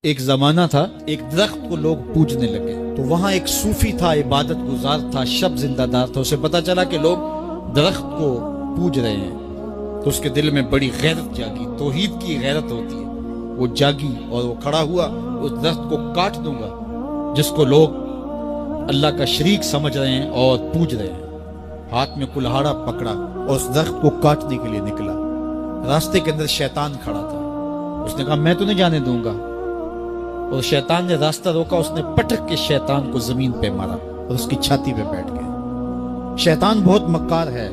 ایک زمانہ تھا، ایک درخت کو لوگ پوجنے لگے تو وہاں ایک صوفی تھا، عبادت گزار تھا، شب زندہ دار تھا۔ اسے پتا چلا کہ لوگ درخت کو پوج رہے ہیں تو اس کے دل میں بڑی غیرت جاگی، توحید کی غیرت ہوتی ہے، وہ جاگی اور وہ کھڑا ہوا، اس درخت کو کاٹ دوں گا جس کو لوگ اللہ کا شریک سمجھ رہے ہیں اور پوج رہے ہیں۔ ہاتھ میں کلہاڑا پکڑا اور اس درخت کو کاٹنے کے لیے نکلا۔ راستے کے اندر شیطان کھڑا تھا، اس نے کہا میں تو نہیں جانے دوں گا، اور شیطان نے راستہ روکا، اس نے پٹک کے شیطان کو زمین پہ مارا اور اس کی چھاتی پہ بیٹھ گئے۔ شیطان بہت مکار ہے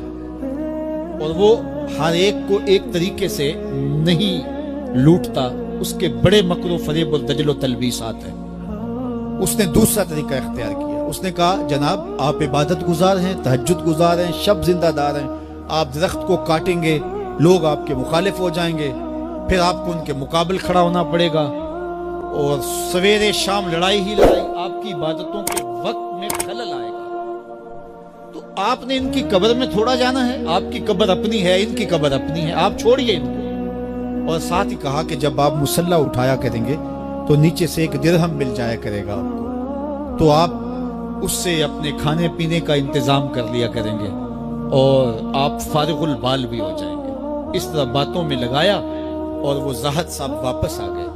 اور وہ ہر ایک کو ایک طریقے سے نہیں لوٹتا، اس کے بڑے مکر و فریب اور دجل و تلبیسات ہیں۔ اس نے دوسرا طریقہ اختیار کیا، اس نے کہا جناب آپ عبادت گزار ہیں، تہجد گزار ہیں، شب زندہ دار ہیں، آپ درخت کو کاٹیں گے لوگ آپ کے مخالف ہو جائیں گے، پھر آپ کو ان کے مقابل کھڑا ہونا پڑے گا اور سویرے شام لڑائی ہی لڑائی، آپ کی عبادتوں کے وقت میں خلل آئے گا۔ تو آپ نے ان کی قبر میں تھوڑا جانا ہے، آپ کی قبر اپنی ہے، ان کی قبر اپنی ہے، آپ چھوڑیے ان کو۔ اور ساتھ ہی کہا کہ جب آپ مصلی اٹھایا کریں گے تو نیچے سے ایک درہم مل جایا کرے گا آپ کو، تو آپ اس سے اپنے کھانے پینے کا انتظام کر لیا کریں گے اور آپ فارغ البال بھی ہو جائیں گے۔ اس طرح باتوں میں لگایا اور وہ زاہد صاحب واپس آ گئے،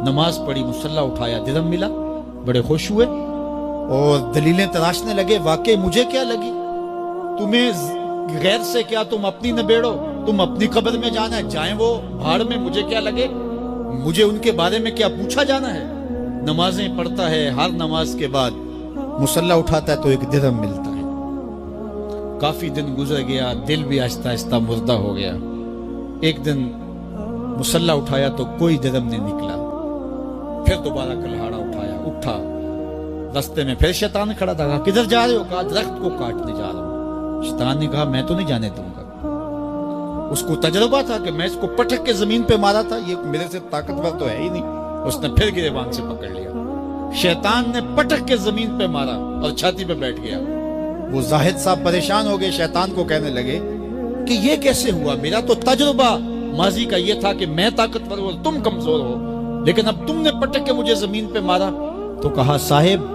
نماز پڑھی، مصلی اٹھایا، درہم ملا، بڑے خوش ہوئے اور دلیلیں تراشنے لگے۔ واقعی مجھے کیا لگی، تمہیں غیر سے کیا، تم اپنی نبیڑو، تم اپنی قبر میں جانا ہے، جائیں وہ بھاڑ میں، مجھے کیا لگے، مجھے ان کے بارے میں کیا پوچھا جانا ہے۔ نمازیں پڑھتا ہے، ہر نماز کے بعد مصلی اٹھاتا ہے تو ایک درہم ملتا ہے۔ کافی دن گزر گیا، دل بھی آہستہ آہستہ مردہ ہو گیا۔ ایک دن مصلی اٹھایا تو کوئی درہم نہیں نکلا، پھر دوبارہ کلہاڑا اٹھایا، اٹھا، رستے میں پھر شیطان کھڑا تھا، کہا کدھر جا رہے ہو، کہا درخت کو کاٹنے جا رہا ہوں۔ شیطان نے کہا میں تو نہیں جانے دوں گا۔ اس کو تجربہ تھا کہ میں اس کو پٹک کے زمین پہ مارا تھا، یہ میرے سے طاقتور تو ہے ہی نہیں۔ اس نے پھر گریبان سے پکڑ لیا، شیطان نے پٹک کے زمین پہ مارا اور چھاتی پہ بیٹھ گیا۔ وہ زاہد صاحب پریشان ہو گئے، شیطان کو کہنے لگے کہ یہ کیسے ہوا، میرا تو تجربہ ماضی کا یہ تھا کہ میں طاقتور ہوں تم کمزور ہو، لیکن اب تم نے پٹک کے مجھے زمین پہ مارا۔ تو کہا صاحب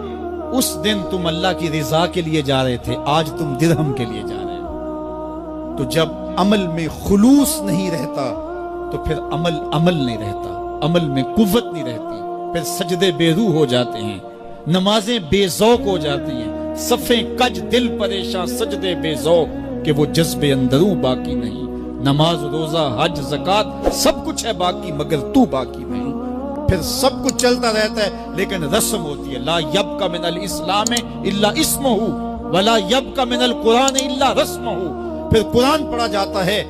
اس دن تم اللہ کی رضا کے لیے جا رہے تھے، آج تم درہم کے لیے جا رہے ہو۔ تو جب عمل میں خلوص نہیں رہتا تو پھر عمل نہیں رہتا، عمل میں قوت نہیں رہتی، پھر سجدے بے روح ہو جاتے ہیں، نمازیں بے ذوق ہو جاتی ہیں، صفیں کج دل پریشاں، سجدے بے ذوق کہ وہ جذبے اندروں باقی نہیں۔ نماز روزہ حج زکوٰۃ سب کچھ ہے باقی مگر تو باقی نہیں۔ پھر سب کچھ چلتا رہتا ہے لیکن رسم ہوتی ہے، لا یبقى من الاسلام الا اسمہ ولا یبقى من القرآن الا رسمہ۔ پھر قرآن پڑھا جاتا ہے،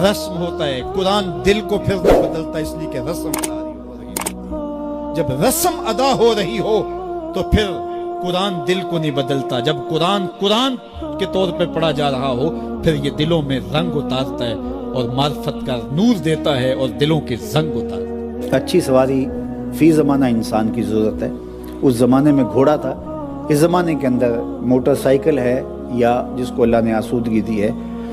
رسم ہوتا ہے، قرآن دل کو پھر نہیں بدلتا، اس لیے کہ رسم جاری ہو رہی ہے۔ جب رسم ادا ہو رہی ہو تو پھر قرآن دل کو نہیں بدلتا۔ جب قرآن کے طور پہ پڑھا جا رہا ہو پھر یہ دلوں میں رنگ اتارتا ہے اور معرفت کا نور دیتا ہے اور دلوں کے زنگ اتارتا ہے۔ اچھی سواری فی زمانہ انسان کی ضرورت ہے۔ اس زمانے میں گھوڑا تھا، اس زمانے کے اندر موٹر سائیکل ہے، یا جس کو اللہ نے آسودگی دی ہے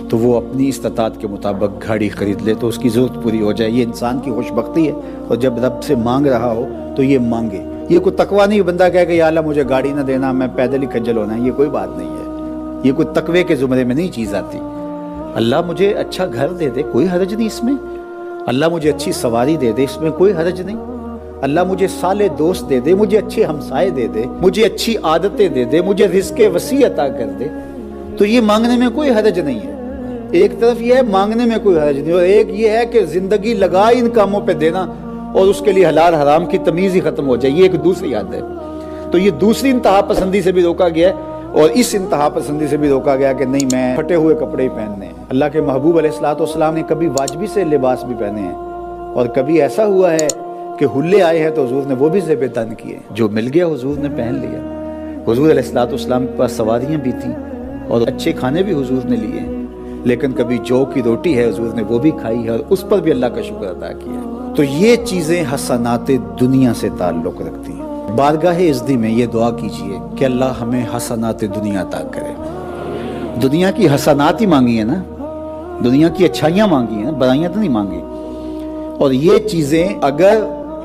تو وہ اپنی استطاعت کے مطابق گاڑی خرید لے تو اس کی ضرورت پوری ہو جائے، یہ انسان کی خوش بختی ہے۔ اور جب رب سے مانگ رہا ہو تو یہ مانگے، یہ کوئی تقویٰ نہیں بندہ کہے کہ یا اللہ مجھے گاڑی نہ دینا، میں پیدل ہی کھجل ہونا ہے، یہ کوئی بات نہیں ہے، یہ کوئی تقوی کے زمرے میں نہیں چیز آتی۔ اللہ مجھے اچھا گھر دے دے، کوئی حرج نہیں اس میں، اللہ مجھے اچھی سواری دے دے، اس میں کوئی حرج نہیں، اللہ مجھے صالح دوست دے دے، مجھے اچھے ہمسائے دے دے، مجھے اچھی عادتیں دے دے، مجھے رزق وسیع عطا کر دے، تو یہ مانگنے میں کوئی حرج نہیں ہے۔ ایک طرف یہ ہے مانگنے میں کوئی حرج نہیں، اور ایک یہ ہے کہ زندگی لگا ان کاموں پہ دینا اور اس کے لیے حلال حرام کی تمیز ہی ختم ہو جائے، یہ ایک دوسری حد ہے۔ تو یہ دوسری انتہا پسندی سے بھی روکا گیا ہے، اور اس انتہا پسندی سے بھی روکا گیا کہ نہیں میں پھٹے ہوئے کپڑے ہی پہننے ہیں۔ اللہ کے محبوب علیہ الصلوۃ نے کبھی واجبی سے لباس بھی پہنے ہیں، اور کبھی ایسا ہوا ہے کہ حلے آئے ہیں تو حضور نے وہ بھی زیب تن کیے، جو مل گیا حضور نے پہن لیا۔ حضور علیہ الصلوۃ کے پاس سواریاں بھی تھیں اور اچھے کھانے بھی حضور نے لیے ہیں، لیکن کبھی جو کی روٹی ہے حضور نے وہ بھی کھائی ہے اور اس پر بھی اللہ کا شکر ادا کیا ہے۔ تو یہ چیزیں حسنات دنیا سے تعلق رکھتی ہیں۔ بارگاہ عزتی میں یہ دعا کیجئے کہ اللہ ہمیں حسنات دنیا عطا کرے۔ دنیا کی حسنات ہی مانگی ہیں نا، دنیا کی اچھائیاں مانگی ہیں، برائیاں تو نہیں مانگی۔ اور یہ چیزیں اگر